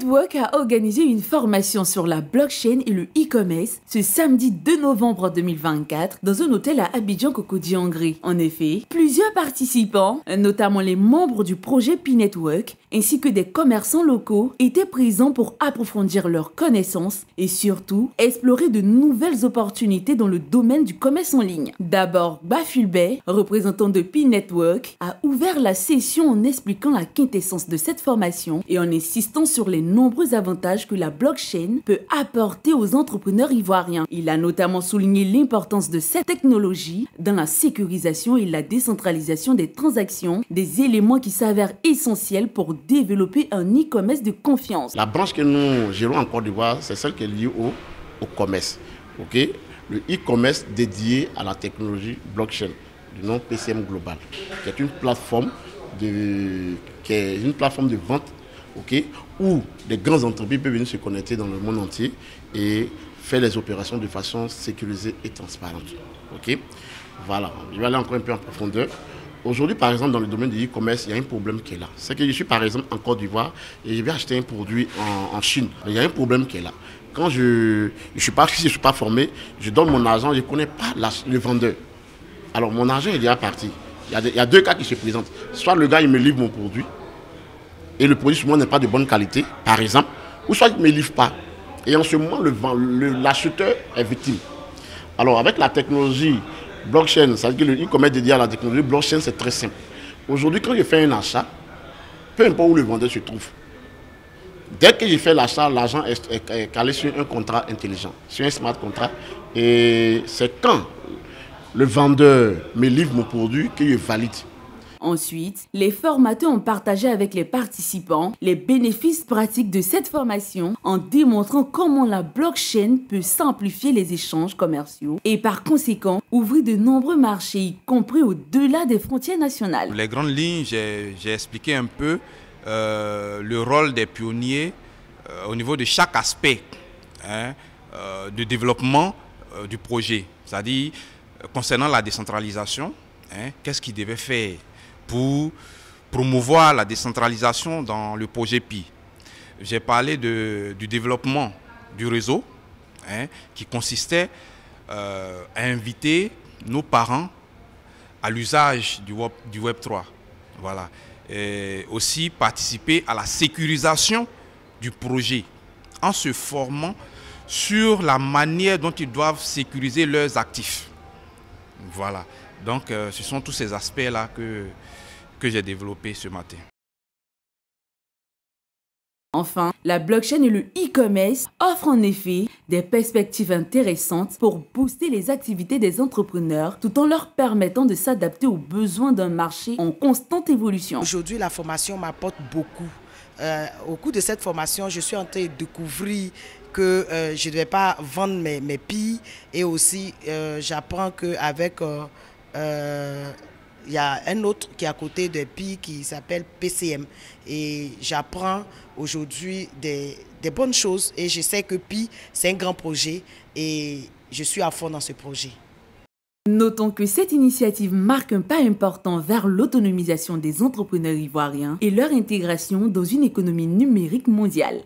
Network a organisé une formation sur la blockchain et le e-commerce ce samedi 2 novembre 2024 dans un hôtel à Abidjan-Cocody-Hongrie. En effet, plusieurs participants, notamment les membres du projet P-Network, ainsi que des commerçants locaux, étaient présents pour approfondir leurs connaissances et surtout explorer de nouvelles opportunités dans le domaine du commerce en ligne. D'abord, Bafulbet, représentant de P-Network, a ouvert la session en expliquant la quintessence de cette formation et en insistant sur les nombreux avantages que la blockchain peut apporter aux entrepreneurs ivoiriens. Il a notamment souligné l'importance de cette technologie dans la sécurisation et la décentralisation des transactions, des éléments qui s'avèrent essentiels pour développer un e-commerce de confiance. La branche que nous gérons en Côte d'Ivoire, c'est celle qui est liée au commerce. Okay? Le e-commerce dédié à la technologie blockchain, du nom PCM Global, qui est une plateforme de vente, okay, où des grandes entreprises peuvent venir se connecter dans le monde entier et faire les opérations de façon sécurisée et transparente. Okay? Voilà, je vais aller encore un peu en profondeur. Aujourd'hui, par exemple, dans le domaine du e-commerce, il y a un problème qui est là. C'est que je suis, par exemple, en Côte d'Ivoire et je vais acheter un produit en Chine. Mais il y a un problème qui est là. Quand je ne suis pas formé, je donne mon argent, je ne connais pas le vendeur. Alors, mon argent est déjà parti. Il y a deux cas qui se présentent. Soit le gars, il me livre mon produit, et le produit, souvent, n'est pas de bonne qualité, par exemple, ou soit il ne me livre pas. Et en ce moment, l'acheteur est victime. Alors, avec la technologie blockchain, c'est-à-dire que le e-commerce dédié à la technologie blockchain, c'est très simple. Aujourd'hui, quand je fais un achat, peu importe où le vendeur se trouve, dès que je fais l'achat, l'argent est calé sur un contrat intelligent, sur un smart contract. Et c'est quand le vendeur me livre mon produit que je valide. Ensuite, les formateurs ont partagé avec les participants les bénéfices pratiques de cette formation en démontrant comment la blockchain peut simplifier les échanges commerciaux et par conséquent ouvrir de nombreux marchés, y compris au-delà des frontières nationales. Les grandes lignes, j'ai expliqué un peu le rôle des pionniers au niveau de chaque aspect de développement du projet. C'est-à-dire, concernant la décentralisation, qu'est-ce qu'ils devaient faire pour promouvoir la décentralisation dans le projet PI. J'ai parlé du développement du réseau qui consistait à inviter nos parents à l'usage du Web 3. Voilà. Et aussi participer à la sécurisation du projet en se formant sur la manière dont ils doivent sécuriser leurs actifs. Voilà. Donc, ce sont tous ces aspects-là que j'ai développés ce matin. Enfin, la blockchain et le e-commerce offrent en effet des perspectives intéressantes pour booster les activités des entrepreneurs tout en leur permettant de s'adapter aux besoins d'un marché en constante évolution. Aujourd'hui, la formation m'apporte beaucoup. Au cours de cette formation, je suis en train de découvrir que je ne devais pas vendre mes pilles et aussi j'apprends qu'avec il y a un autre qui est à côté de PI qui s'appelle PCM. Et j'apprends aujourd'hui des bonnes choses et je sais que PI, c'est un grand projet et je suis à fond dans ce projet. Notons que cette initiative marque un pas important vers l'autonomisation des entrepreneurs ivoiriens et leur intégration dans une économie numérique mondiale.